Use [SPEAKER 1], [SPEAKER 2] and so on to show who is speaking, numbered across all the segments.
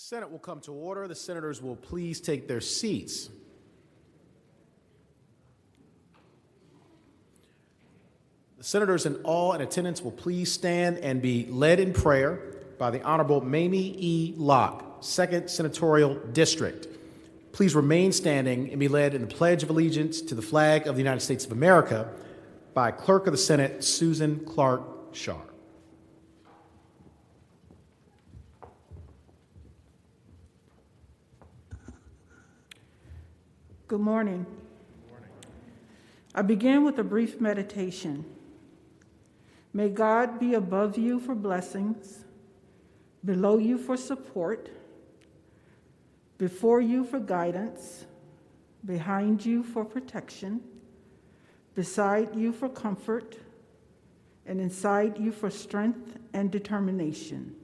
[SPEAKER 1] Senate will come to order. The senators will please take their seats. The senators and all in attendance will please stand and be led in prayer by the Honorable Mamie E. Locke, 2nd Senatorial District. Please remain standing and be led in the Pledge of Allegiance to the flag of the United States of America by Clerk of the Senate Susan Clark Sharp.
[SPEAKER 2] Good morning. I begin with a brief meditation. May God be above you for blessings, below you for support, before you for guidance, behind you for protection, beside you for comfort, and inside you for strength and determination.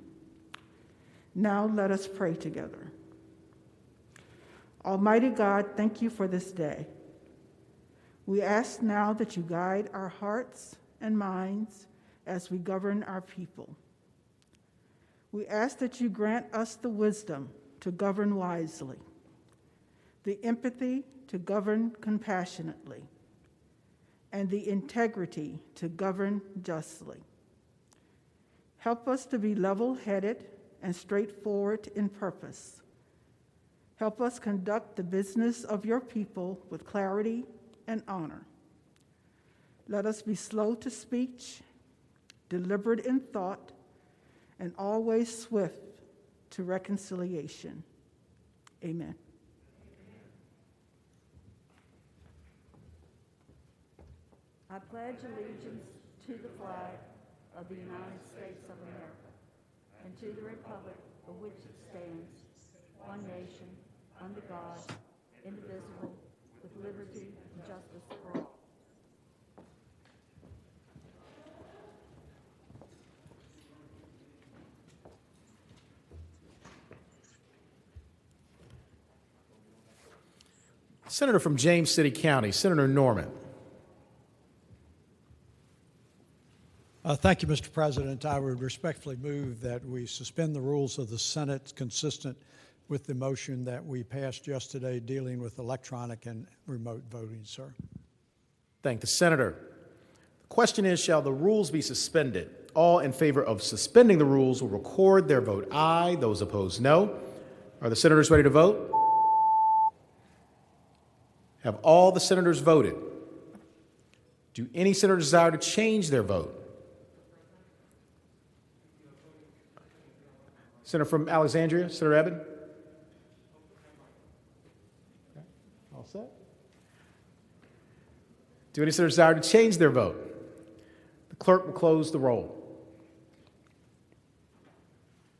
[SPEAKER 2] Now let us pray together. Almighty God, thank you for this day. We ask now that you guide our hearts and minds as we govern our people. We ask that you grant us the wisdom to govern wisely, the empathy to govern compassionately, and the integrity to govern justly. Help us to be level-headed and straightforward in purpose. Help us conduct the business of your people with clarity and honor. Let us be slow to speech, deliberate in thought, and always swift to reconciliation. Amen.
[SPEAKER 3] I pledge allegiance to the flag of the United States of America and to the republic for which it stands, one nation, under God, indivisible, with liberty and justice for all.
[SPEAKER 1] Senator from James City County, Senator Norman.
[SPEAKER 4] Thank you, Mr. President. I would respectfully move that we suspend the rules of the Senate consistent with the motion that we passed yesterday dealing with electronic and remote voting, sir.
[SPEAKER 1] Thank the senator. The question is, shall the rules be suspended? All in favor of suspending the rules will record their vote aye. Those opposed, no. Are the senators ready to vote? Have all the senators voted? Do any senators desire to change their vote? Senator from Alexandria, Senator Eben. Okay. All set. Do any senators desire to change their vote? The clerk will close the roll.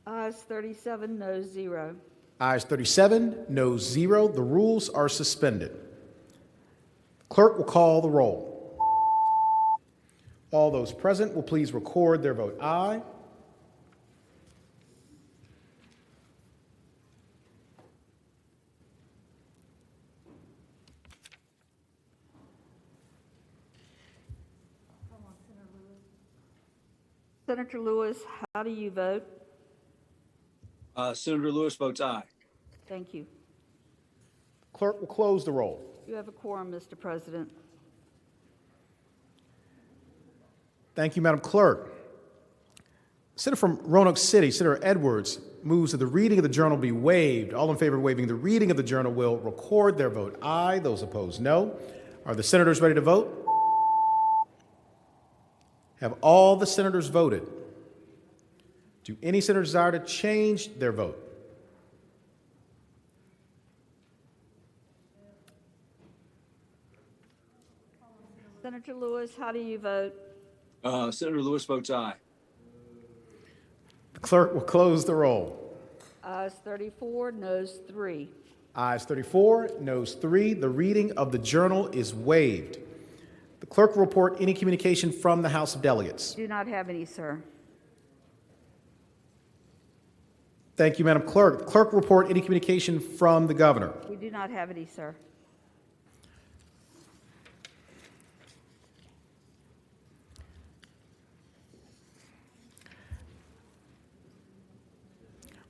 [SPEAKER 3] Ayes 37, noes 0.
[SPEAKER 1] Ayes 37, noes 0. The rules are suspended. The clerk will call the roll. All those present will please record their vote aye.
[SPEAKER 3] Senator Lewis, how do you vote?
[SPEAKER 5] Senator Lewis votes aye.
[SPEAKER 3] Thank you.
[SPEAKER 1] Clerk will close the roll.
[SPEAKER 3] You have a quorum, Mr. President.
[SPEAKER 1] Thank you, Madam Clerk. Senator from Roanoke City, Senator Edwards, moves that the reading of the journal be waived. All in favor of waiving the reading of the journal will record their vote aye. Those opposed, no. Are the senators ready to vote? Have all the senators voted? Do any senators desire to change their vote?
[SPEAKER 3] Senator Lewis, how do you vote?
[SPEAKER 5] Senator Lewis votes aye.
[SPEAKER 1] The clerk will close the roll.
[SPEAKER 3] Ayes 34, noes 3.
[SPEAKER 1] Ayes 34, noes 3. The reading of the journal is waived. The clerk will report any communication from the House of Delegates.
[SPEAKER 3] Do not have any, sir.
[SPEAKER 1] Thank you, Madam Clerk. The clerk will report any communication from the governor.
[SPEAKER 3] We do not have any, sir.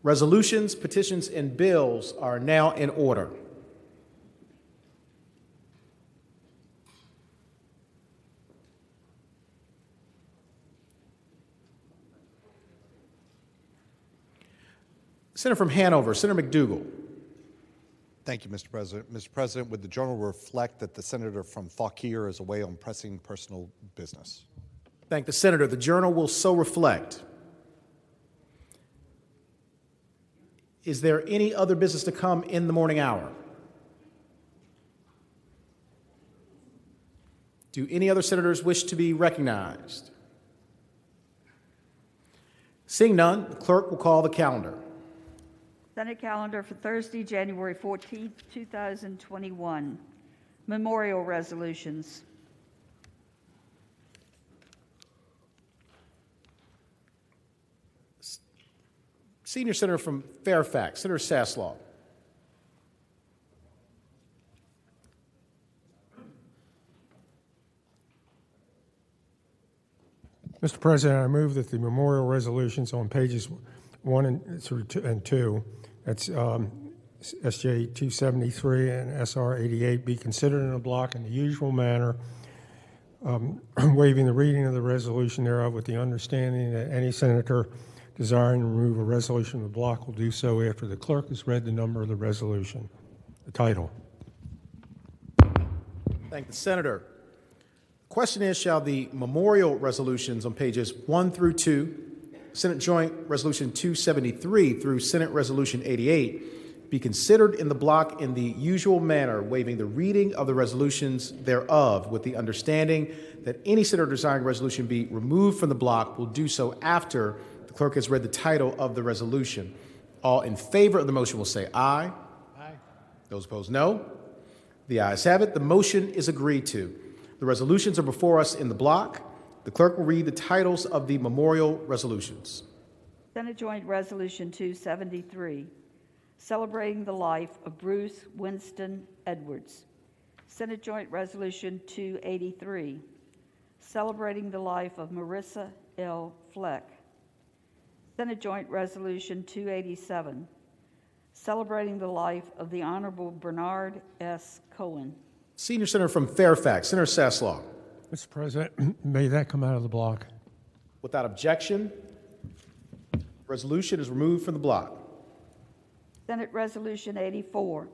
[SPEAKER 1] Resolutions, petitions, and bills are now in order. Senator from Hanover, Senator McDougal.
[SPEAKER 6] Thank you, Mr. President. Mr. President, would the journal reflect that the senator from Fauquier is away on pressing personal business?
[SPEAKER 1] Thank the senator. The journal will so reflect. Is there any other business to come in the morning hour? Do any other senators wish to be recognized? Seeing none, the clerk will call the calendar.
[SPEAKER 3] Senate calendar for Thursday, January 14th, 2021. Memorial resolutions.
[SPEAKER 1] Senior Senator from Fairfax, Senator Saslaw.
[SPEAKER 7] Mr. President, I move that the memorial resolutions on pages 1 and 2, that's SJ 273 and SR 88, be considered in a block in the usual manner, waiving the reading of the resolution thereof with the understanding that any senator desiring to remove a resolution from the block will do so after the clerk has read the number of the resolution, the title.
[SPEAKER 1] Thank the senator. The question is, shall the memorial resolutions on pages 1 through 2, Senate Joint Resolution 273 through Senate Resolution 88, be considered in the block in the usual manner, waiving the reading of the resolutions thereof, with the understanding that any senator desiring resolution be removed from the block will do so after the clerk has read the title of the resolution. All in favor of the motion will say aye.
[SPEAKER 4] Aye.
[SPEAKER 1] Those opposed, no. The ayes have it. The motion is agreed to. The resolutions are before us in the block. The clerk will read the titles of the memorial resolutions.
[SPEAKER 3] Senate Joint Resolution 273, celebrating the life of Bruce Winston Edwards. Senate Joint Resolution 283, celebrating the life of Marissa L. Fleck. Senate Joint Resolution 287, celebrating the life of the Honorable Bernard S. Cohen.
[SPEAKER 1] Senior Senator from Fairfax, Senator Saslaw.
[SPEAKER 7] Mr. President, may that come out of the block.
[SPEAKER 1] Without objection, the resolution is removed from the block.
[SPEAKER 3] Senate Resolution 84,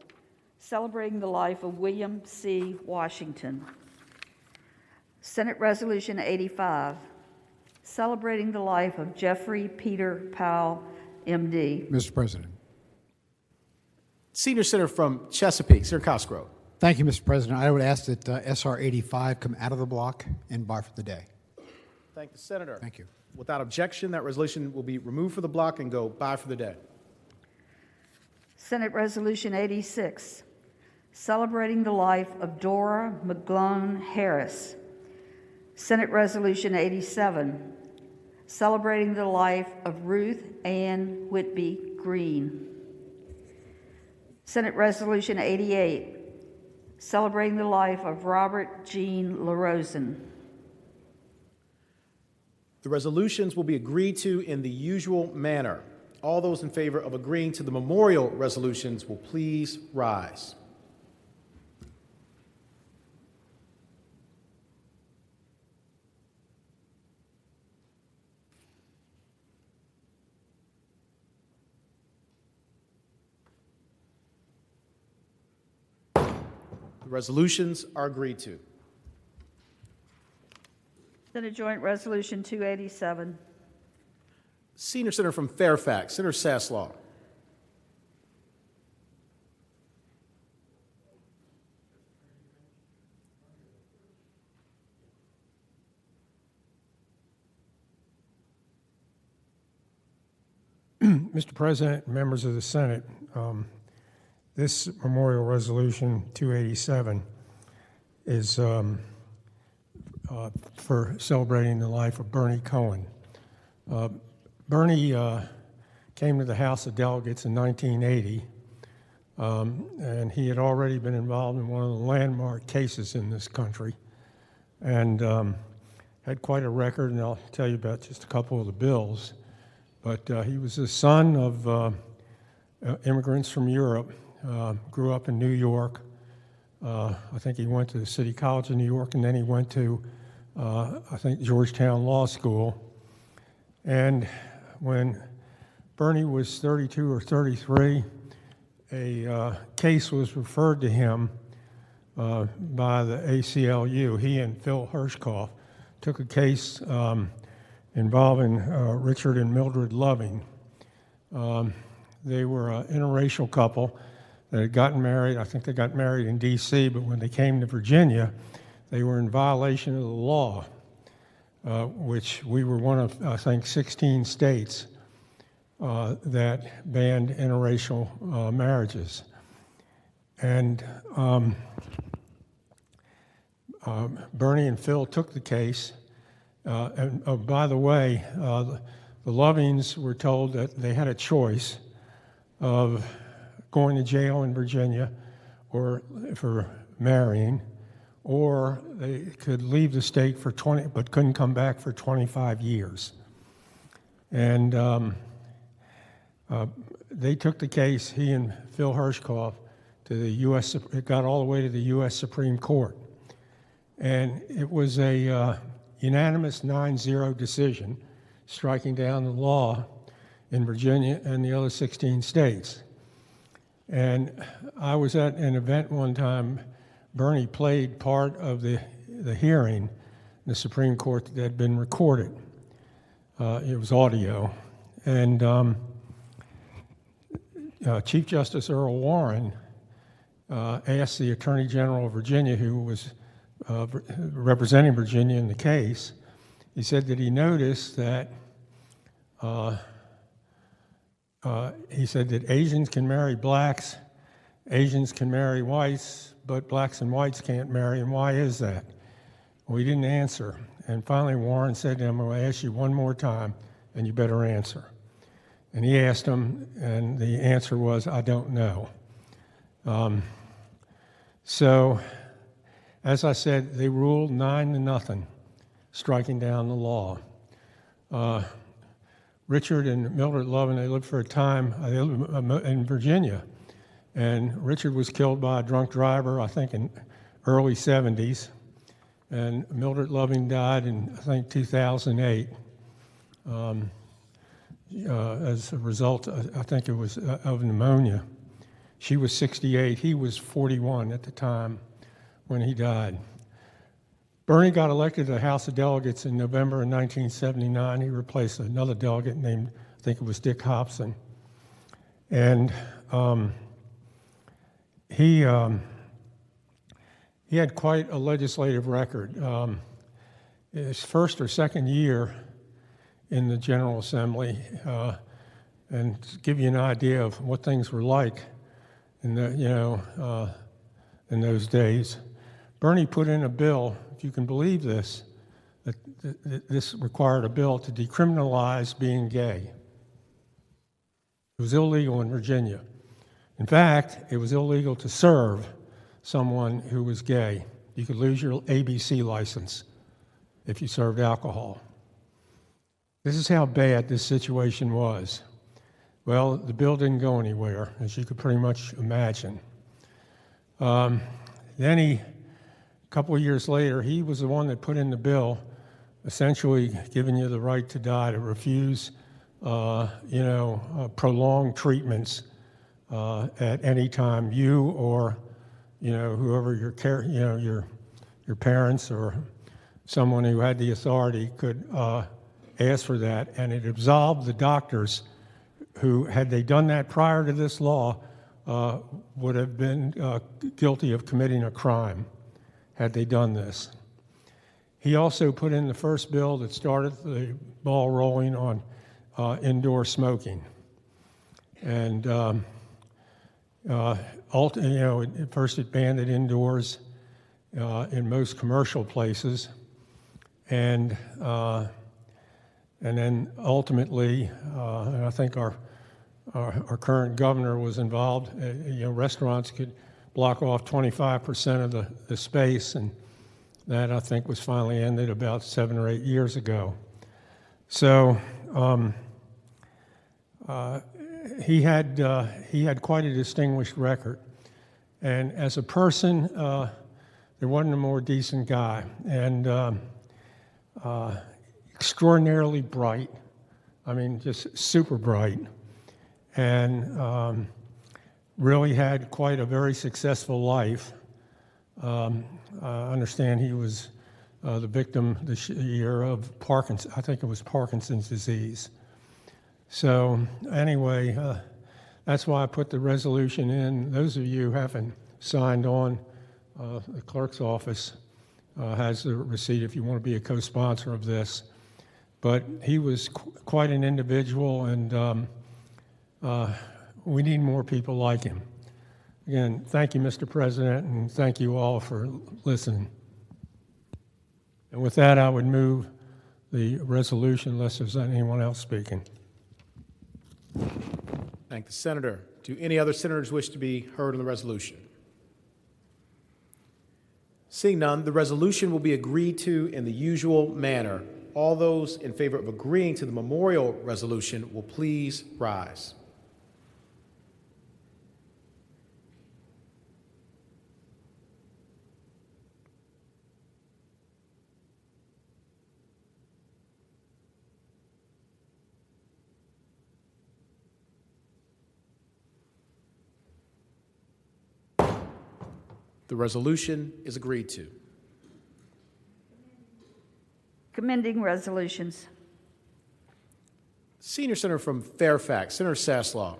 [SPEAKER 3] celebrating the life of William C. Washington. Senate Resolution 85, celebrating the life of Jeffrey Peter Powell, M.D.
[SPEAKER 8] Mr. President.
[SPEAKER 1] Senior Senator from Chesapeake, Senator Cosgrove.
[SPEAKER 8] Thank you, Mr. President. I would ask that SR 85 come out of the block and bar for the day.
[SPEAKER 1] Thank the Senator.
[SPEAKER 8] Thank you.
[SPEAKER 1] Without objection, that resolution will be removed from the block and go by for the day.
[SPEAKER 3] Senate Resolution 86, celebrating the life of Dora McGlone Harris. Senate Resolution 87, celebrating the life of Ruth Ann Whitby Green. Senate Resolution 88, celebrating the life of Robert Jean LaRosen.
[SPEAKER 1] The resolutions will be agreed to in the usual manner. All those in favor of agreeing to the memorial resolutions will please rise. The resolutions are agreed to.
[SPEAKER 3] Senate Joint Resolution 287.
[SPEAKER 1] Senior Senator from Fairfax, Senator Saslaw.
[SPEAKER 7] Mr. President, members of the Senate, this memorial resolution 287 is for celebrating the life of Bernie Cohen. Bernie came to the House of Delegates in 1980, and he had already been involved in one of the landmark cases in this country and had quite a record, and I'll tell you about just a couple of the bills. but he was the son of immigrants from Europe, grew up in New York. I think he went to the City College of New York, and then he went to, I think, Georgetown Law School. And when Bernie was 32 or 33, a case was referred to him by the ACLU. He and Phil Hirschkoff took a case involving Richard and Mildred Loving. They were an interracial couple that had gotten married. I think they got married in D.C., but when they came to Virginia, they were in violation of the law, which we were one of, I think, 16 states that banned interracial marriages. And Bernie and Phil took the case. And by the way, the Lovings were told that they had a choice of going to jail in Virginia or for marrying, or they could leave the state for 20, but couldn't come back for 25 years. And they took the case, he and Phil Hirschkoff, to the U.S., it got all the way to the U.S. Supreme Court. And it was a unanimous 9-0 decision, striking down the law in Virginia and the other 16 states. And I was at an event one time, Bernie played part of the hearing in the Supreme Court that had been recorded. It was audio. And Chief Justice Earl Warren asked the Attorney General of Virginia, who was representing Virginia in the case, he said that he noticed that he said that Asians can marry blacks, Asians can marry whites, but blacks and whites can't marry, and why is that? Well, he didn't answer. And finally, Warren said to him, "I'm going to ask you one more time, and you better answer." And he asked him, and the answer was, "I don't know." So, as I said, they ruled 9-0, striking down the law. Richard and Mildred Loving, they lived for a time in Virginia, and Richard was killed by a drunk driver, I think in early 70s, and Mildred Loving died in, I think, 2008 as a result, I think it was of pneumonia. She was 68, he was 41 at the time when he died. Bernie got elected to the House of Delegates in November of 1979. He replaced another delegate named, I think it was Dick Hobson. And he had quite a legislative record. His first or second year in the General Assembly, and to give you an idea of what things were like in the, in those days, Bernie put in a bill, if you can believe this, that this required a bill to decriminalize being gay. It was illegal in Virginia. In fact, it was illegal to serve someone who was gay. You could lose your ABC license if you served alcohol. This is how bad this situation was. Well, the bill didn't go anywhere, as you could pretty much imagine. Then a couple of years later, he was the one that put in the bill, essentially giving you the right to die, to refuse, prolonged treatments at any time. You or, whoever your parents or someone who had the authority could ask for that, and it absolved the doctors who, had they done that prior to this law, would have been guilty of committing a crime had they done this. He also put in the first bill that started the ball rolling on indoor smoking. And at first it banned it indoors in most commercial places, and then ultimately, and I think our current governor was involved. Restaurants could block off 25% of the space, and that, I think, was finally ended about 7 or 8 years ago. So he had quite a distinguished record. And as a person, there wasn't a more decent guy. And extraordinarily bright. I mean, just super bright. And really had quite a very successful life. I understand he was the victim this year of Parkinson's, I think it was Parkinson's disease. So anyway, that's why I put the resolution in. Those of you who haven't signed on, the clerk's office has the receipt if you want to be a co-sponsor of this. But he was quite an individual, and we need more people like him. Again, thank you, Mr. President, and thank you all for listening. And with that, I would move the resolution unless there's anyone else speaking.
[SPEAKER 1] Thank the senator. Do any other senators wish to be heard on the resolution? Seeing none, the resolution will be agreed to in the usual manner. All those in favor of agreeing to the memorial resolution will please rise. The resolution is agreed to.
[SPEAKER 3] Commending resolutions.
[SPEAKER 1] Senior Senator from Fairfax, Senator Saslaw.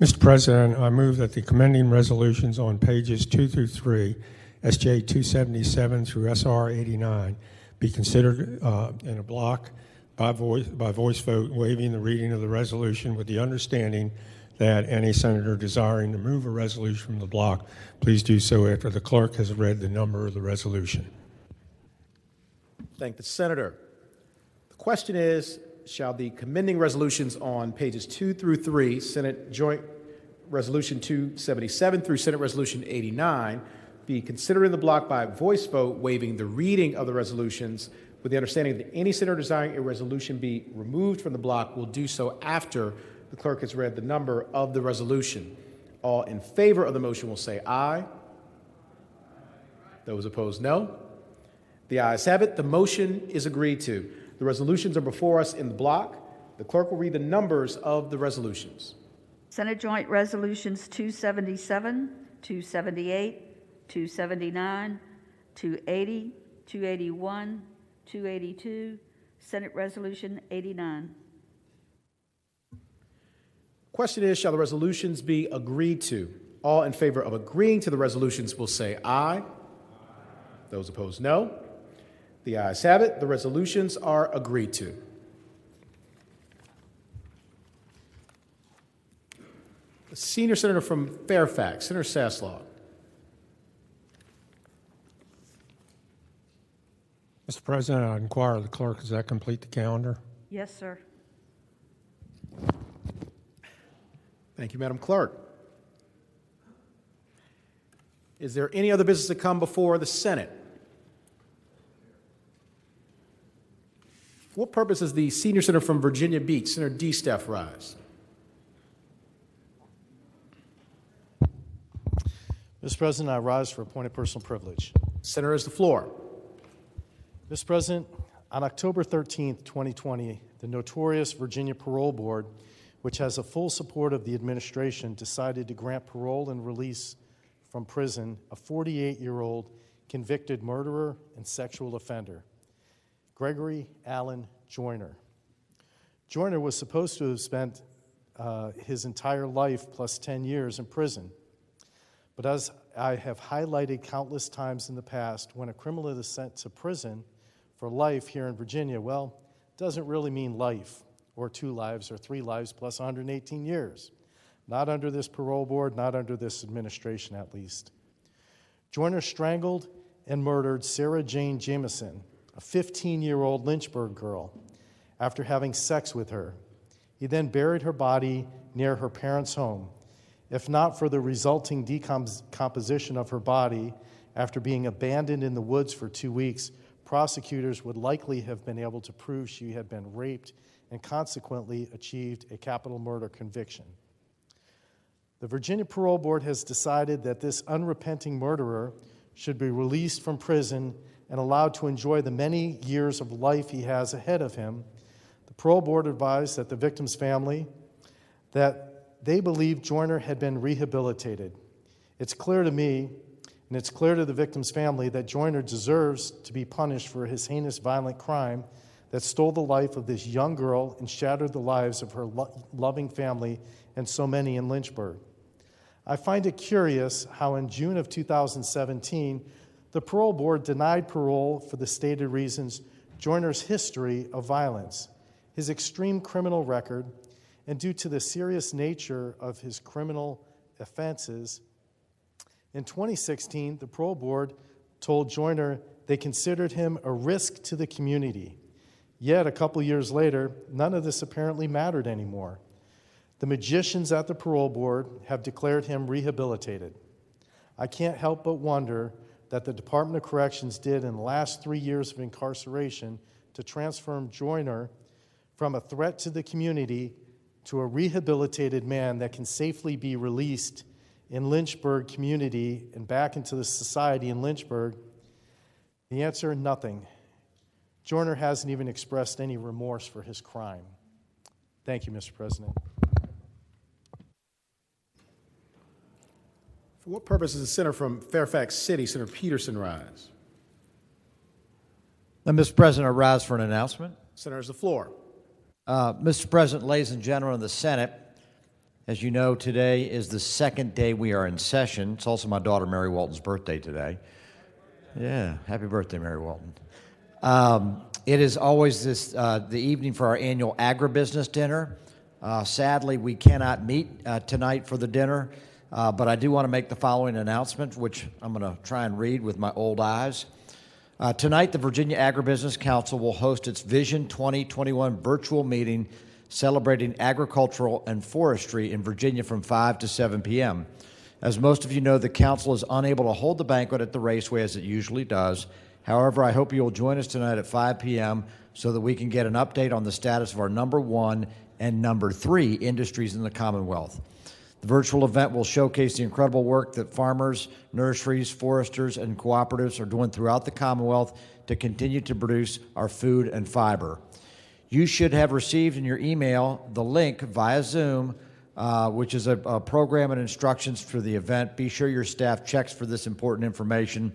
[SPEAKER 7] Mr. President, I move that the commending resolutions on pages 2 through 3, SJ 277 through SR 89, be considered in a block by voice vote, waiving the reading of the resolution with the understanding that any senator desiring to move a resolution from the block, please do so after the clerk has read the number of the resolution.
[SPEAKER 1] Thank the senator. The question is, shall the commending resolutions on pages 2 through 3, Senate Joint Resolution 277 through Senate Resolution 89, be considered in the block by voice vote, waiving the reading of the resolutions with the understanding that any senator desiring a resolution be removed from the block will do so after the clerk has read the number of the resolution. All in favor of the motion will say aye. Those opposed, no. The ayes have it. The motion is agreed to. The resolutions are before us in the block. The clerk will read the numbers of the resolutions.
[SPEAKER 3] Senate Joint Resolutions 277, 278, 279, 280, 281, 282, Senate Resolution 89.
[SPEAKER 1] Question is, shall the resolutions be agreed to? All in favor of agreeing to the resolutions will say aye. Those opposed, no. The ayes have it. The resolutions are agreed to. The senior senator from Fairfax, Senator Saslaw.
[SPEAKER 7] Mr. President, I inquire of the clerk, does that complete the calendar?
[SPEAKER 3] Yes, sir.
[SPEAKER 1] Thank you, Madam Clerk. Is there any other business to come before the Senate? For what purpose does the senior senator from Virginia Beach, Senator D. Steph, rise?
[SPEAKER 9] Mr. President, I rise for appointed personal privilege.
[SPEAKER 1] Senator has the floor.
[SPEAKER 9] Mr. President, on October 13th, 2020, the notorious Virginia Parole Board, which has the full support of the administration, decided to grant parole and release from prison a 48-year-old convicted murderer and sexual offender, Gregory Allen Joyner. Joyner was supposed to have spent his entire life plus 10 years in prison. But as I have highlighted countless times in the past, when a criminal is sent to prison for life here in Virginia, well, it doesn't really mean life, or 2 lives, or 3 lives, plus 118 years. Not under this parole board, not under this administration, at least. Joyner strangled and murdered Sarah Jane Jameson, a 15-year-old Lynchburg girl, after having sex with her. He then buried her body near her parents' home. If not for the resulting decomposition of her body after being abandoned in the woods for 2 weeks, prosecutors would likely have been able to prove she had been raped and consequently achieved a capital murder conviction. The Virginia Parole Board has decided that this unrepenting murderer should be released from prison and allowed to enjoy the many years of life he has ahead of him. The Parole Board advised that the victim's family that they believed Joyner had been rehabilitated. It's clear to me, and it's clear to the victim's family, that Joyner deserves to be punished for his heinous violent crime that stole the life of this young girl and shattered the lives of her loving family and so many in Lynchburg. I find it curious how in June of 2017, the Parole Board denied parole for the stated reasons: Joyner's history of violence, his extreme criminal record, and due to the serious nature of his criminal offenses. In 2016, the Parole Board told Joyner they considered him a risk to the community. Yet, a couple years later, none of this apparently mattered anymore. The magicians at the Parole Board have declared him rehabilitated. I can't help but wonder that the Department of Corrections did in the last 3 years of incarceration to transform Joyner from a threat to the community to a rehabilitated man that can safely be released in Lynchburg community and back into the society in Lynchburg. The answer, nothing. Joyner hasn't even expressed any remorse for his crime. Thank you, Mr. President.
[SPEAKER 1] For what purpose does the senator from Fairfax City, Senator Peterson, rise?
[SPEAKER 10] Mr. President, I rise for an announcement.
[SPEAKER 1] Senator has the floor.
[SPEAKER 10] Mr. President, ladies and gentlemen of the Senate, as you know, today is the second day we are in session. It's also my daughter Mary Walton's birthday today. Yeah, happy birthday, Mary Walton. It is always the evening for our annual agribusiness dinner. Sadly, we cannot meet tonight for the dinner, but I do want to make the following announcement, which I'm going to try and read with my old eyes. Tonight, the Virginia Agribusiness Council will host its Vision 2021 virtual meeting celebrating agricultural and forestry in Virginia from 5 to 7 p.m. As most of you know, the council is unable to hold the banquet at the Raceway as it usually does. However, I hope you will join us tonight at 5 p.m. so that we can get an update on the status of our number 1 and number 3 industries in the Commonwealth. The virtual event will showcase the incredible work that farmers, nurseries, foresters, and cooperatives are doing throughout the Commonwealth to continue to produce our food and fiber. You should have received in your email the link via Zoom, which is a program and instructions for the event. Be sure your staff checks for this important information.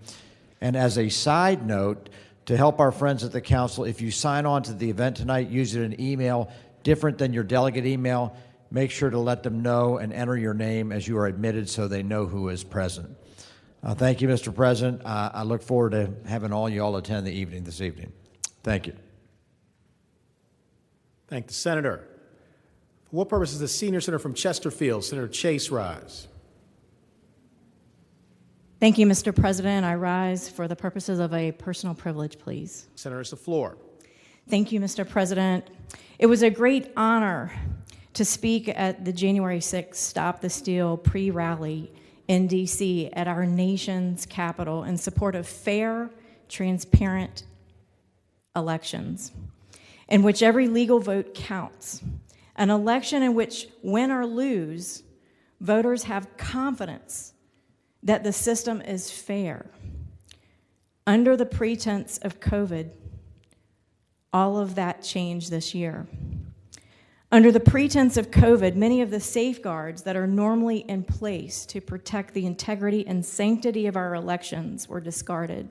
[SPEAKER 10] And as a side note, to help our friends at the council, if you sign on to the event tonight using an email different than your delegate email, make sure to let them know and enter your name as you are admitted so they know who is present. Thank you, Mr. President. I look forward to having all you all attend the evening this evening. Thank you.
[SPEAKER 1] Thank the senator. For what purpose does the senior senator from Chesterfield, Senator Chase, rise?
[SPEAKER 11] Thank you, Mr. President. I rise for the purposes of a personal privilege, please.
[SPEAKER 1] Senator has the floor.
[SPEAKER 11] Thank you, Mr. President. It was a great honor to speak at the January 6th Stop the Steal pre-rally in D.C. at our nation's capital in support of fair, transparent elections, in which every legal vote counts. An election in which, win or lose, voters have confidence that the system is fair. Under the pretense of COVID, all of that changed this year. Under the pretense of COVID, many of the safeguards that are normally in place to protect the integrity and sanctity of our elections were discarded,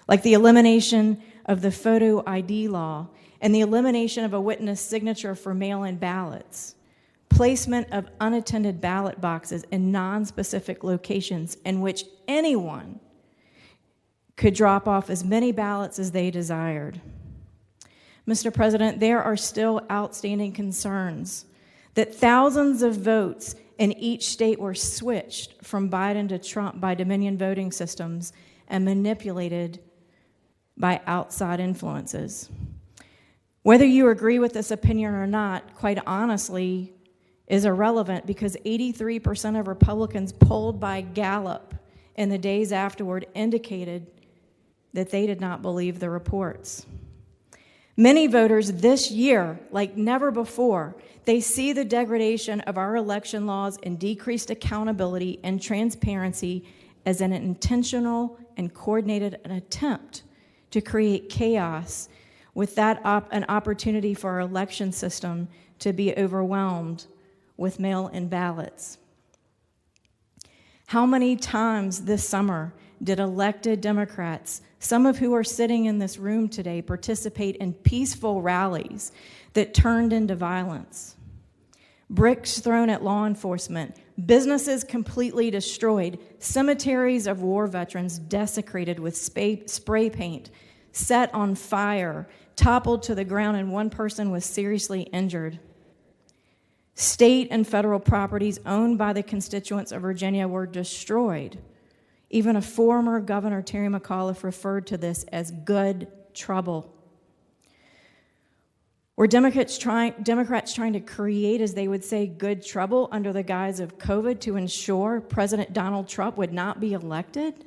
[SPEAKER 11] like the elimination of the photo ID law and the elimination of a witness signature for mail-in ballots, placement of unattended ballot boxes in non-specific locations in which anyone could drop off as many ballots as they desired. Mr. President, there are still outstanding concerns that thousands of votes in each state were switched from Biden to Trump by Dominion voting systems and manipulated by outside influences. Whether you agree with this opinion or not, quite honestly, is irrelevant because 83% of Republicans polled by Gallup in the days afterward indicated that they did not believe the reports. Many voters this year, like never before, they see the degradation of our election laws and decreased accountability and transparency as an intentional and coordinated attempt to create chaos, with that an opportunity for our election system to be overwhelmed with mail-in ballots. How many times this summer did elected Democrats, some of who are sitting in this room today, participate in peaceful rallies that turned into violence? Bricks thrown at law enforcement, businesses completely destroyed, cemeteries of war veterans desecrated with spray paint, set on fire, toppled to the ground, and one person was seriously injured. State and federal properties owned by the constituents of Virginia were destroyed. Even a former governor, Terry McAuliffe, referred to this as good trouble. Were Democrats trying to create, as they would say, good trouble under the guise of COVID to ensure President Donald Trump would not be elected?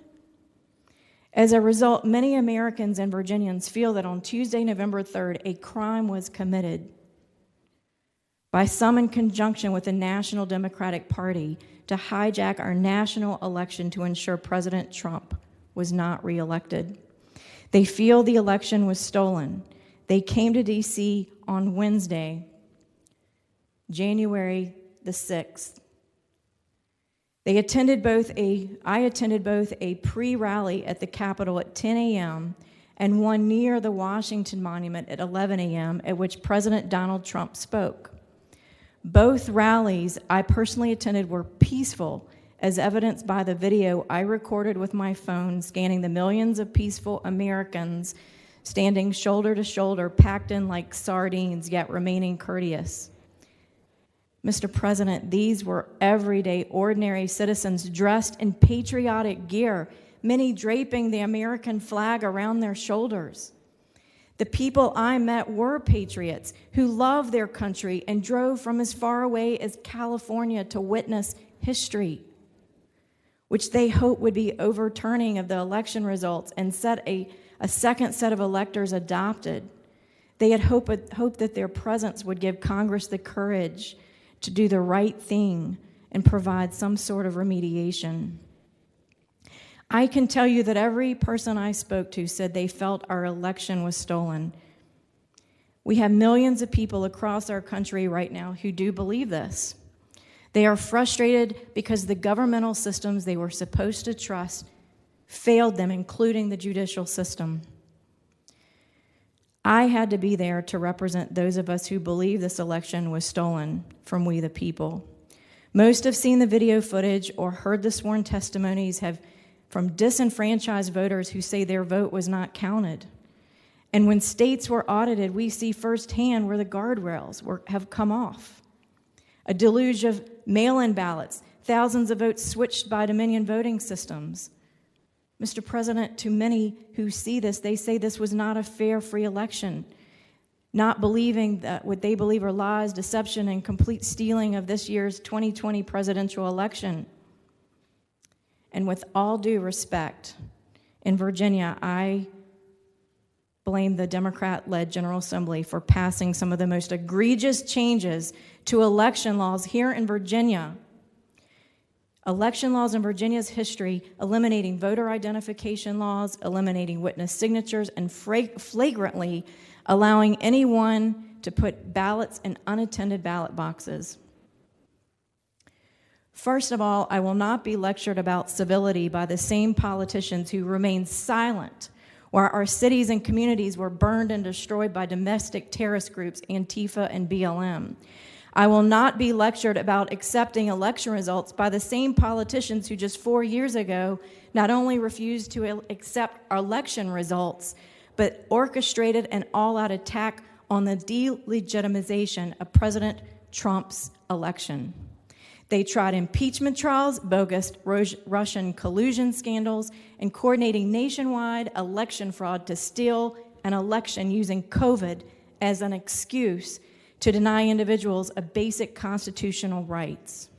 [SPEAKER 11] As a result, many Americans and Virginians feel that on Tuesday, November 3rd, a crime was committed by some in conjunction with the National Democratic Party to hijack our national election to ensure President Trump was not reelected. They feel the election was stolen. They came to D.C. on Wednesday, January the 6th. I attended both a pre-rally at the Capitol at 10 a.m. and one near the Washington Monument at 11 a.m. at which President Donald Trump spoke. Both rallies I personally attended were peaceful, as evidenced by the video I recorded with my phone, scanning the millions of peaceful Americans standing shoulder to shoulder, packed in like sardines, yet remaining courteous. Mr. President, these were everyday, ordinary citizens dressed in patriotic gear, many draping the American flag around their shoulders. The people I met were patriots who loved their country and drove from as far away as California to witness history, which they hoped would be overturning of the election results and set a second set of electors adopted. They had hoped that their presence would give Congress the courage to do the right thing and provide some sort of remediation. I can tell you that every person I spoke to said they felt our election was stolen. We have millions of people across our country right now who do believe this. They are frustrated because the governmental systems they were supposed to trust failed them, including the judicial system. I had to be there to represent those of us who believe this election was stolen from we the people. Most have seen the video footage or heard the sworn testimonies from disenfranchised voters who say their vote was not counted. And when states were audited, we see firsthand where the guardrails have come off. A deluge of mail-in ballots, thousands of votes switched by Dominion voting systems. Mr. President, to many who see this, they say this was not a fair, free election, not believing that what they believe are lies, deception, and complete stealing of this year's 2020 presidential election. And with all due respect, in Virginia, I blame the Democrat-led General Assembly for passing some of the most egregious changes to election laws here in Virginia. Election laws in Virginia's history, eliminating voter identification laws, eliminating witness signatures, and flagrantly allowing anyone to put ballots in unattended ballot boxes. First of all, I will not be lectured about civility by the same politicians who remained silent while our cities and communities were burned and destroyed by domestic terrorist groups, Antifa and BLM. I will not be lectured about accepting election results by the same politicians who just 4 years ago not only refused to accept election results, but orchestrated an all-out attack on the delegitimization of President Trump's election. They tried impeachment trials, bogus Russian collusion scandals, and coordinating nationwide election fraud to steal an election using COVID as an excuse to deny individuals of basic constitutional rights.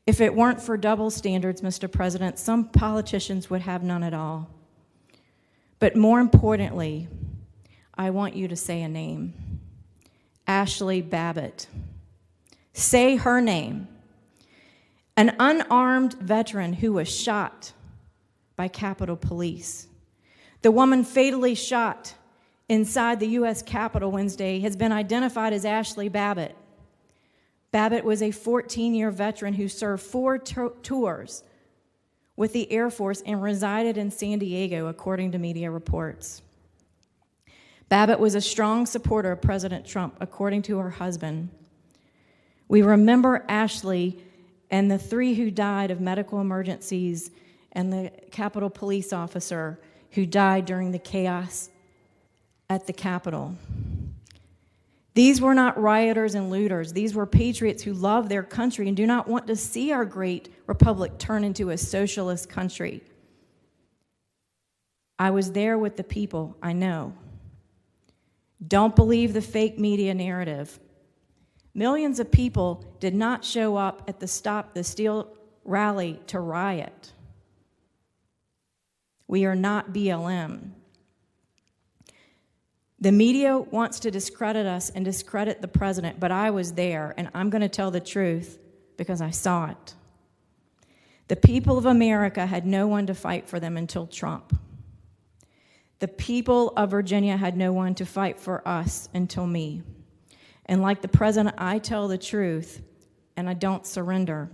[SPEAKER 11] If it weren't for double standards, Mr. President, some politicians would have none at all. But more importantly, I want you to say a name. Ashley Babbitt. Say her name. An unarmed veteran who was shot by Capitol Police. The woman fatally shot inside the U.S. Capitol Wednesday has been identified as Ashley Babbitt. Babbitt was a 14-year veteran who served 4 tours with the Air Force and resided in San Diego, according to media reports. Babbitt was a strong supporter of President Trump, according to her husband. We remember Ashley and the 3 who died of medical emergencies and the Capitol Police officer who died during the chaos at the Capitol. These were not rioters and looters. These were patriots who love their country and do not want to see our great republic turn into a socialist country. I was there with the people, I know. Don't believe the fake media narrative. Millions of people did not show up at the Stop the Steal rally to riot. We are not BLM. The media wants to discredit us and discredit the president, but I was there, and I'm going to tell the truth because I saw it. The people of America had no one to fight for them until Trump. The people of Virginia had no one to fight for us until me. And like the president, I tell the truth, and I don't surrender.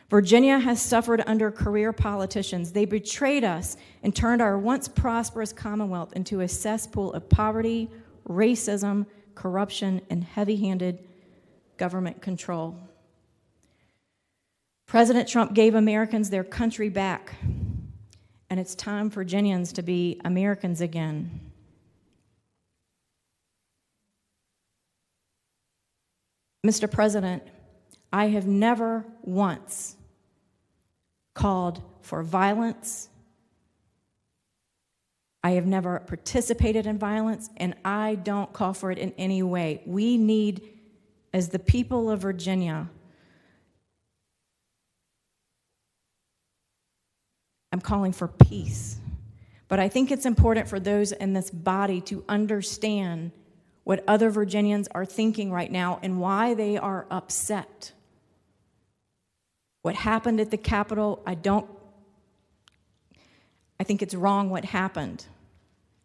[SPEAKER 11] Virginia has suffered under career politicians. They betrayed us and turned our once prosperous Commonwealth into a cesspool of poverty, racism, corruption, and heavy-handed government control. President Trump gave Americans their country back, and it's time for Virginians to be Americans again. Mr. President, I have never once called for violence. I have never participated in violence, and I don't call for it in any way. We need, as the people of Virginia, I'm calling for peace. But I think it's important for those in this body to understand what other Virginians are thinking right now and why they are upset. What happened at the Capitol, I think it's wrong what happened,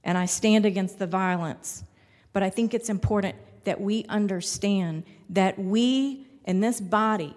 [SPEAKER 11] and I stand against the violence. But I think it's important that we understand that we in this body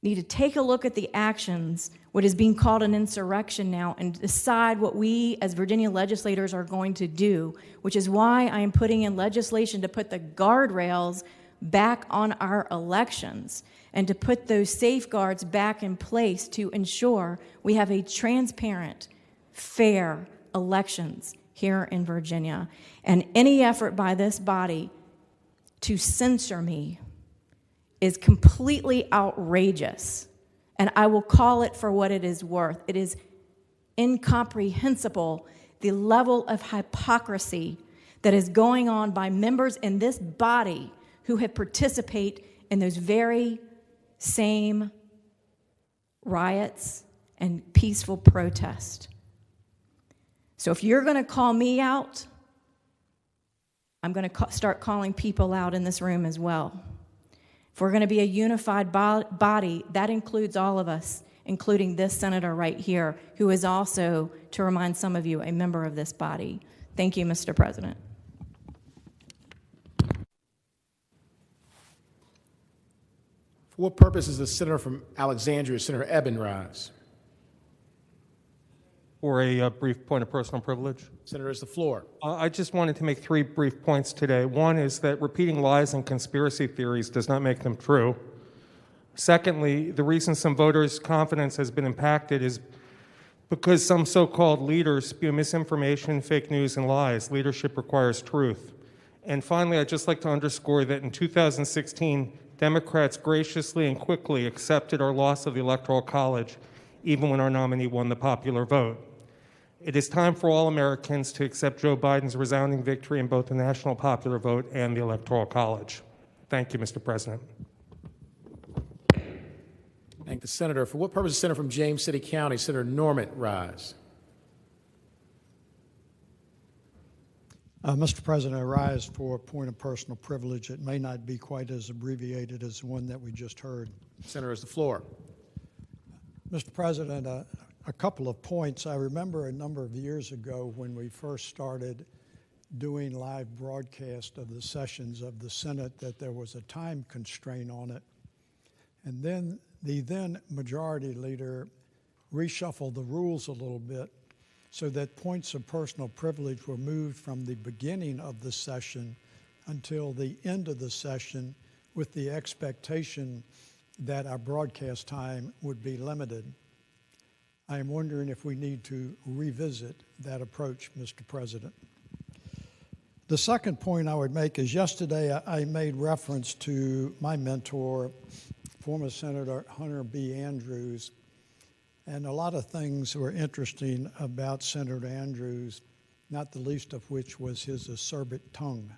[SPEAKER 11] need to take a look at the actions, what is being called an insurrection now, and decide what we as Virginia legislators are going to do, which is why I am putting in legislation to put the guardrails back on our elections and to put those safeguards back in place to ensure we have a transparent, fair elections here in Virginia. And any effort by this body to censor me is completely outrageous, and I will call it for what it is worth. It is incomprehensible, the level of hypocrisy that is going on by members in this body who have participated in those very same riots and peaceful protest. So if you're going to call me out, I'm going to start calling people out in this room as well. If we're going to be a unified body, that includes all of us, including this senator right here, who is also, to remind some of you, a member of this body. Thank you, Mr. President.
[SPEAKER 1] For what purpose is the senator from Alexandria, Senator Eben, rise?
[SPEAKER 12] For a brief point of personal privilege.
[SPEAKER 1] Senator, it's the floor.
[SPEAKER 12] I just wanted to make 3 brief points today. One is that repeating lies and conspiracy theories does not make them true. Secondly, the reason some voters' confidence has been impacted is because some so-called leaders spew misinformation, fake news, and lies. Leadership requires truth. And finally, I'd just like to underscore that in 2016, Democrats graciously and quickly accepted our loss of the Electoral College, even when our nominee won the popular vote. It is time for all Americans to accept Joe Biden's resounding victory in both the national popular vote and the Electoral College. Thank you, Mr. President.
[SPEAKER 1] Thank the senator. For what purpose is the senator from James City County, Senator Norman, rise?
[SPEAKER 4] Mr. President, I rise for a point of personal privilege. It may not be quite as abbreviated as the one that we just heard.
[SPEAKER 1] Senator has the floor.
[SPEAKER 4] Mr. President, a couple of points. I remember a number of years ago when we first started doing live broadcast of the sessions of the Senate that there was a time constraint on it. And then the then majority leader reshuffled the rules a little bit so that points of personal privilege were moved from the beginning of the session until the end of the session, with the expectation that our broadcast time would be limited. I am wondering if we need to revisit that approach, Mr. President. The second point I would make is yesterday I made reference to my mentor, former Senator Hunter B. Andrews, and a lot of things were interesting about Senator Andrews, not the least of which was his acerbic tongue.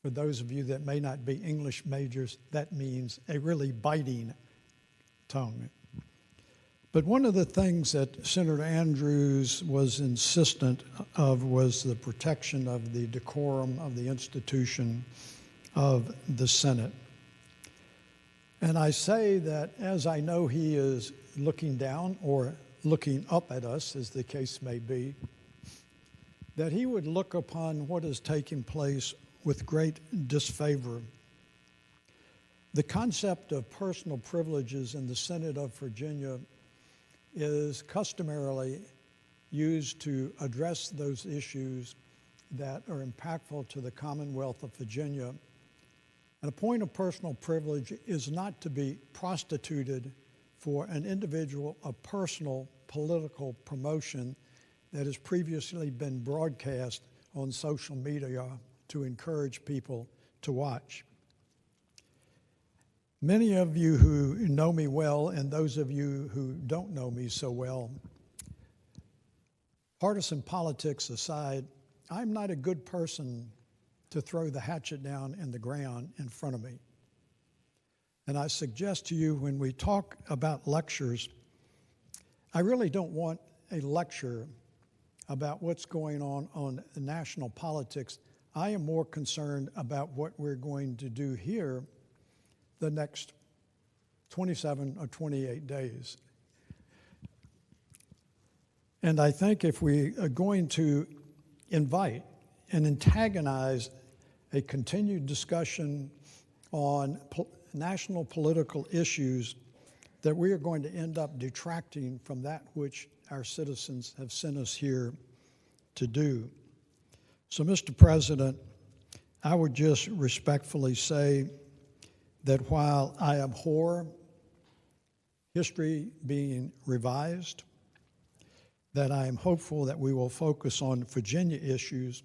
[SPEAKER 4] For those of you that may not be English majors, that means a really biting tongue. But one of the things that Senator Andrews was insistent of was the protection of the decorum of the institution of the Senate. And I say that as I know he is looking down or looking up at us, as the case may be, that he would look upon what is taking place with great disfavor. The concept of personal privileges in the Senate of Virginia is customarily used to address those issues that are impactful to the Commonwealth of Virginia. And a point of personal privilege is not to be prostituted for an individual of personal political promotion that has previously been broadcast on social media to encourage people to watch. Many of you who know me well, and those of you who don't know me so well, partisan politics aside, I'm not a good person to throw the hatchet down in the ground in front of me. And I suggest to you, when we talk about lectures, I really don't want a lecture about what's going on national politics. I am more concerned about what we're going to do here the next 27 or 28 days. And I think if we are going to invite and antagonize a continued discussion on national political issues, that we are going to end up detracting from that which our citizens have sent us here to do. So, Mr. President, I would just respectfully say that while I abhor history being revised, that I am hopeful that we will focus on Virginia issues,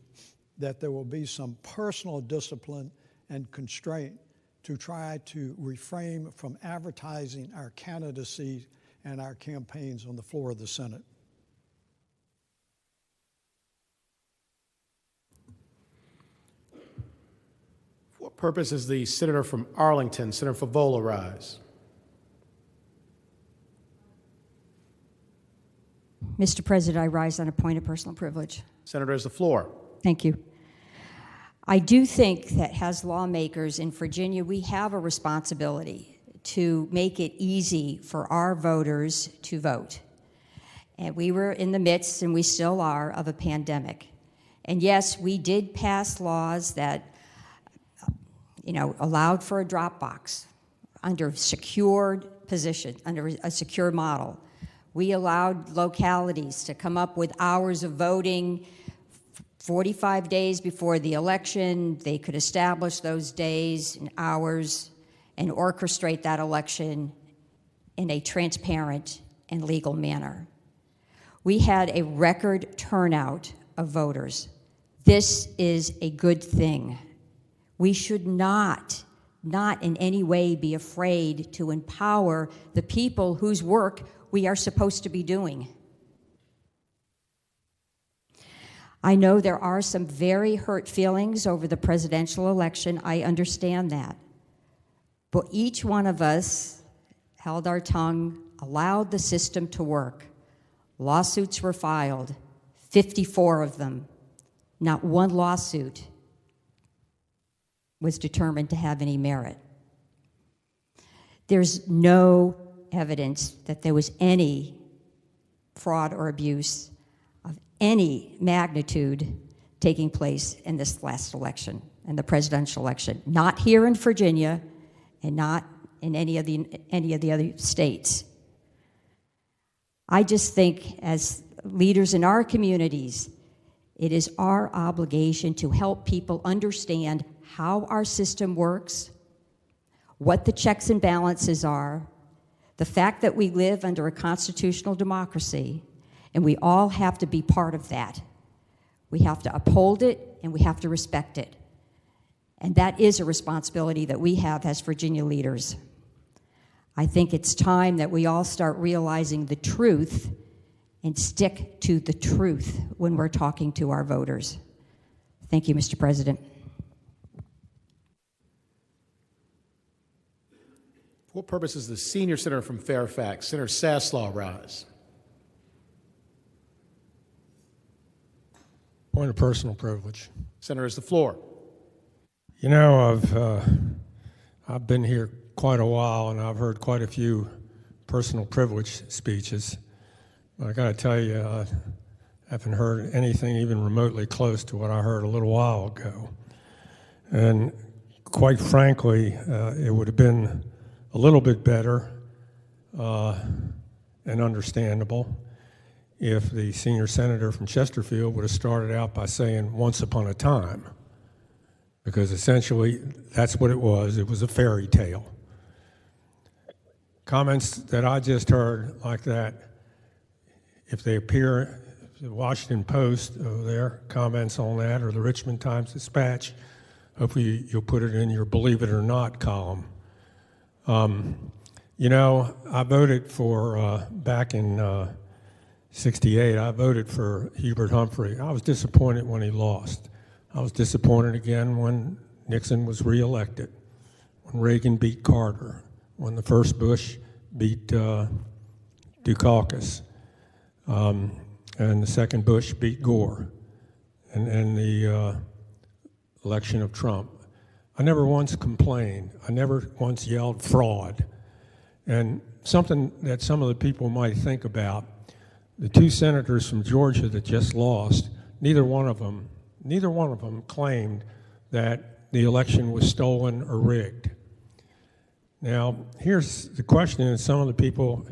[SPEAKER 4] that there will be some personal discipline and constraint to try to refrain from advertising our candidacy and our campaigns on the floor of the Senate.
[SPEAKER 1] For what purpose is the senator from Arlington, Senator Favola, rise?
[SPEAKER 3] Mr. President, I rise on a point of personal privilege.
[SPEAKER 1] Senator has the floor.
[SPEAKER 3] Thank you. I do think that as lawmakers in Virginia, we have a responsibility to make it easy for our voters to vote. And we were in the midst, and we still are, of a pandemic. And yes, we did pass laws that, allowed for a drop box under secured position, under a secure model. We allowed localities to come up with hours of voting 45 days before the election. They could establish those days and hours and orchestrate that election in a transparent and legal manner. We had a record turnout of voters. This is a good thing. We should not in any way be afraid to empower the people whose work we are supposed to be doing. I know there are some very hurt feelings over the presidential election. I understand that. But each one of us held our tongue, allowed the system to work. Lawsuits were filed, 54 of them.
[SPEAKER 13] Not one lawsuit was determined to have any merit. There's no evidence that there was any fraud or abuse of any magnitude taking place in this last election, in the presidential election. Not here in Virginia and not in any of the other states. I just think as leaders in our communities, it is our obligation to help people understand how our system works, what the checks and balances are, the fact that we live under a constitutional democracy, and we all have to be part of that. We have to uphold it, and we have to respect it. And that is a responsibility that we have as Virginia leaders. I think it's time that we all start realizing the truth and stick to the truth when we're talking to our voters. Thank you, Mr. President.
[SPEAKER 1] For what purpose is the senior senator from Fairfax, Senator Saslaw, rise?
[SPEAKER 7] Point of personal privilege.
[SPEAKER 1] Senator, has the floor.
[SPEAKER 7] You know, I've been here quite a while, and I've heard quite a few personal privilege speeches. But I got to tell you, I haven't heard anything even remotely close to what I heard a little while ago. And quite frankly, it would have been a little bit better and understandable if the senior senator from Chesterfield would have started out by saying once upon a time, because essentially that's what it was. It was a fairy tale. Comments that I just heard like that, if they appear, the Washington Post over there, comments on that, or the Richmond Times-Dispatch, hopefully you'll put it in your Believe It or Not column. You know, I voted for, back in '68, I voted for Hubert Humphrey. I was disappointed when he lost. I was disappointed again when Nixon was reelected, when Reagan beat Carter, when the first Bush beat Dukakis, and the second Bush beat Gore, and the election of Trump. I never once complained. I never once yelled fraud. And something that some of the people might think about, the two senators from Georgia that just lost, neither one of them claimed that the election was stolen or rigged. Now, here's the question that some of the people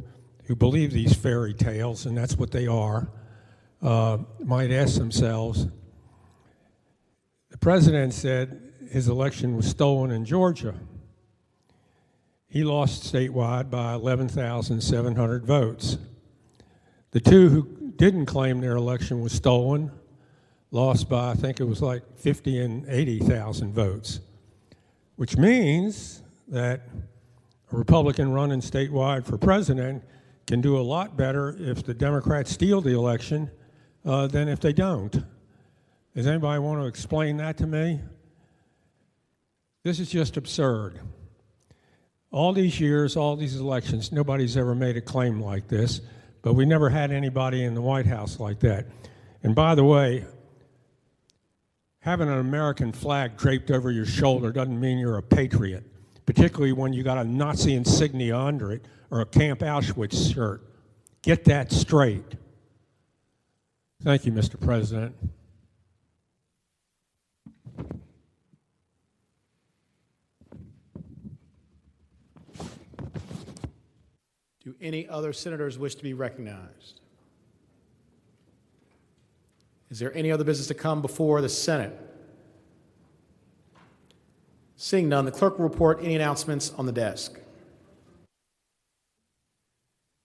[SPEAKER 7] who believe these fairy tales, and that's what they are, might ask themselves. The president said his election was stolen in Georgia. He lost statewide by 11,700 votes. The two who didn't claim their election was stolen lost by, I think it was like 50 and 80,000 votes, which means that a Republican running statewide for president can do a lot better if the Democrats steal the election than if they don't. Does anybody want to explain that to me? This is just absurd. All these years, all these elections, nobody's ever made a claim like this, but we never had anybody in the White House like that. And by the way, having an American flag draped over your shoulder doesn't mean you're a patriot, particularly when you got a Nazi insignia under it or a Camp Auschwitz shirt. Get that straight. Thank you, Mr. President.
[SPEAKER 1] Do any other senators wish to be recognized? Is there any other business to come before the Senate? Seeing none, the clerk will report any announcements on the desk.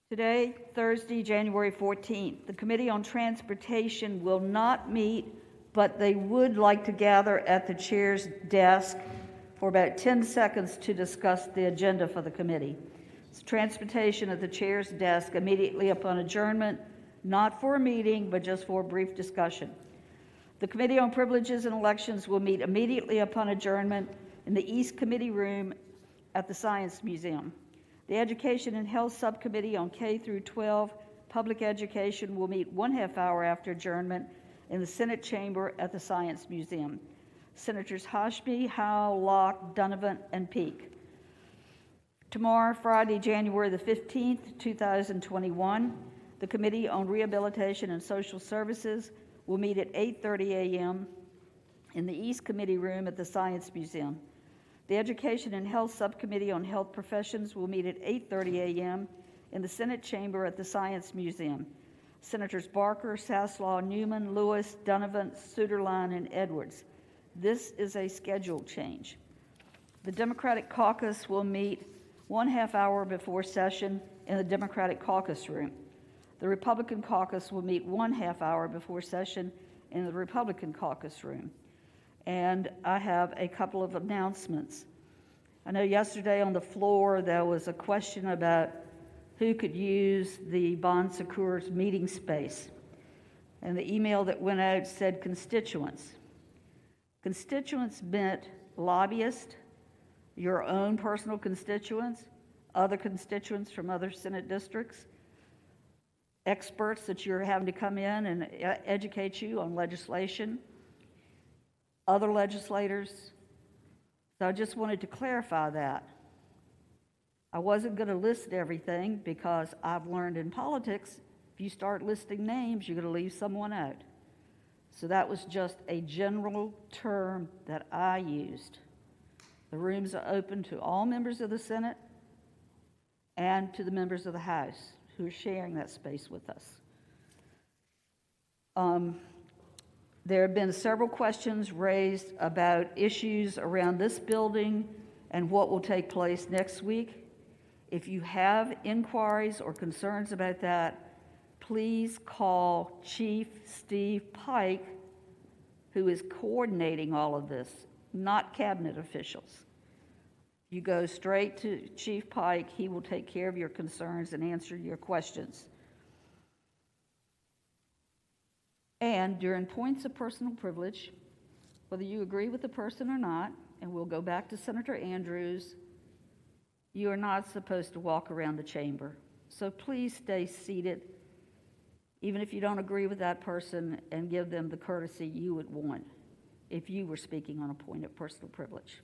[SPEAKER 3] Today, Thursday, January 14th, the Committee on Transportation will not meet, but they would like to gather at the chair's desk for about 10 seconds to discuss the agenda for the committee. It's transportation at the chair's desk immediately upon adjournment, not for a meeting, but just for a brief discussion. The Committee on Privileges and Elections will meet immediately upon adjournment in the East Committee Room at the Science Museum. The Education and Health Subcommittee on K through 12 Public Education will meet 1/2 hour after adjournment in the Senate chamber at the Science Museum. Senators Hashmi, Howe, Locke, Donovan, and Peake. Tomorrow, Friday, January the 15th, 2021, the Committee on Rehabilitation and Social Services will meet at 8:30 a.m. in the East Committee Room at the Science Museum. The Education and Health Subcommittee on Health Professions will meet at 8:30 a.m. in the Senate chamber at the Science Museum. Senators Barker, Saslaw, Newman, Lewis, Donovan, Suderline, and Edwards. This is a schedule change. The Democratic Caucus will meet 1/2 hour before session in the Democratic Caucus Room. The Republican Caucus will meet 1/2 hour before session in the Republican Caucus Room. And I have a couple of announcements. I know yesterday on the floor there was a question about who could use the Bon Secours meeting space. And the email that went out said constituents. Constituents meant lobbyists, your own personal constituents, other constituents from other Senate districts, experts that you're having to come in and educate you on legislation, other legislators. So I just wanted to clarify that. I wasn't going to list everything because I've learned in politics, if you start listing names, you're going to leave someone out. So that was just a general term that I used. The rooms are open to all members of the Senate and to the members of the House who are sharing that space with us. There have been several questions raised about issues around this building and what will take place next week. If you have inquiries or concerns about that, please call Chief Steve Pike, who is coordinating all of this, not cabinet officials. You go straight to Chief Pike, he will take care of your concerns and answer your questions. And during points of personal privilege, whether you agree with the person or not, and we'll go back to Senator Andrews, you are not supposed to walk around the chamber. So please stay seated, even if you don't agree with that person, and give them the courtesy you would want if you were speaking on a point of personal privilege.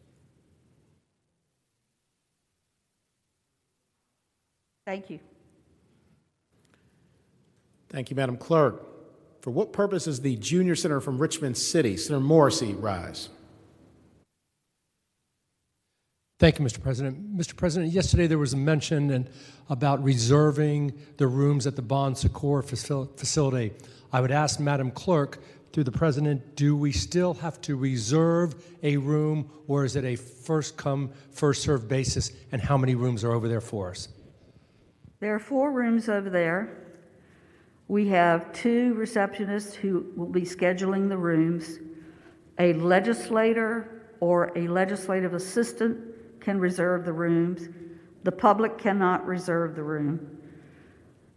[SPEAKER 3] Thank you.
[SPEAKER 1] Thank you, Madam Clerk. For what purpose does the junior senator from Richmond City, Senator Morrissey, rise?
[SPEAKER 14] Thank you, Mr. President. Mr. President, yesterday there was a mention about reserving the rooms at the Bon Secours facility. I would ask Madam Clerk, through the President, do we still have to reserve a room, or is it a first-come, first-served basis, and how many rooms are over there for us?
[SPEAKER 3] There are 4 rooms over there. We have 2 receptionists who will be scheduling the rooms. A legislator or a legislative assistant can reserve the rooms. The public cannot reserve the room.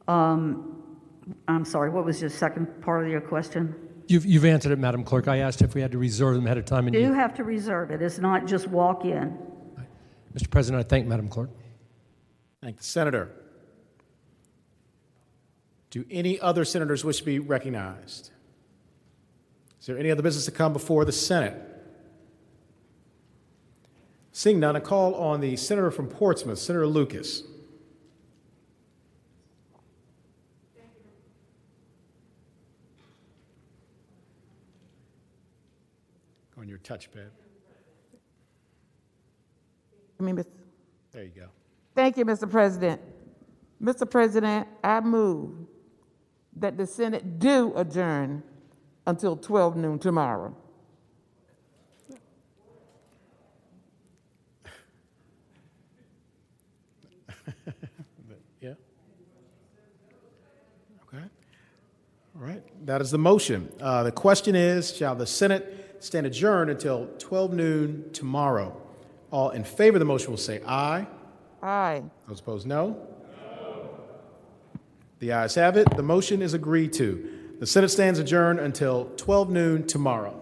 [SPEAKER 3] I'm sorry, what was your second part of your question?
[SPEAKER 14] You've answered it, Madam Clerk. I asked if we had to reserve them ahead of time. And
[SPEAKER 3] You do have to reserve it. It's not just walk in.
[SPEAKER 14] Mr. President, I thank Madam Clerk.
[SPEAKER 1] Thank the Senator. Do any other senators wish to be recognized? Is there any other business to come before the Senate? Seeing none, I call on the senator from Portsmouth, Senator Lucas. On your touchpad. There you go.
[SPEAKER 15] Thank you, Mr. President. Mr. President, I move that the Senate do adjourn until 12 noon tomorrow.
[SPEAKER 1] Yeah. Okay. All right. That is the motion. The question is, shall the Senate stand adjourned until 12 noon tomorrow? All in favor of the motion will say aye.
[SPEAKER 15] Aye.
[SPEAKER 1] Those opposed, no. The ayes have it. The motion is agreed to. The Senate stands adjourned until 12 noon tomorrow.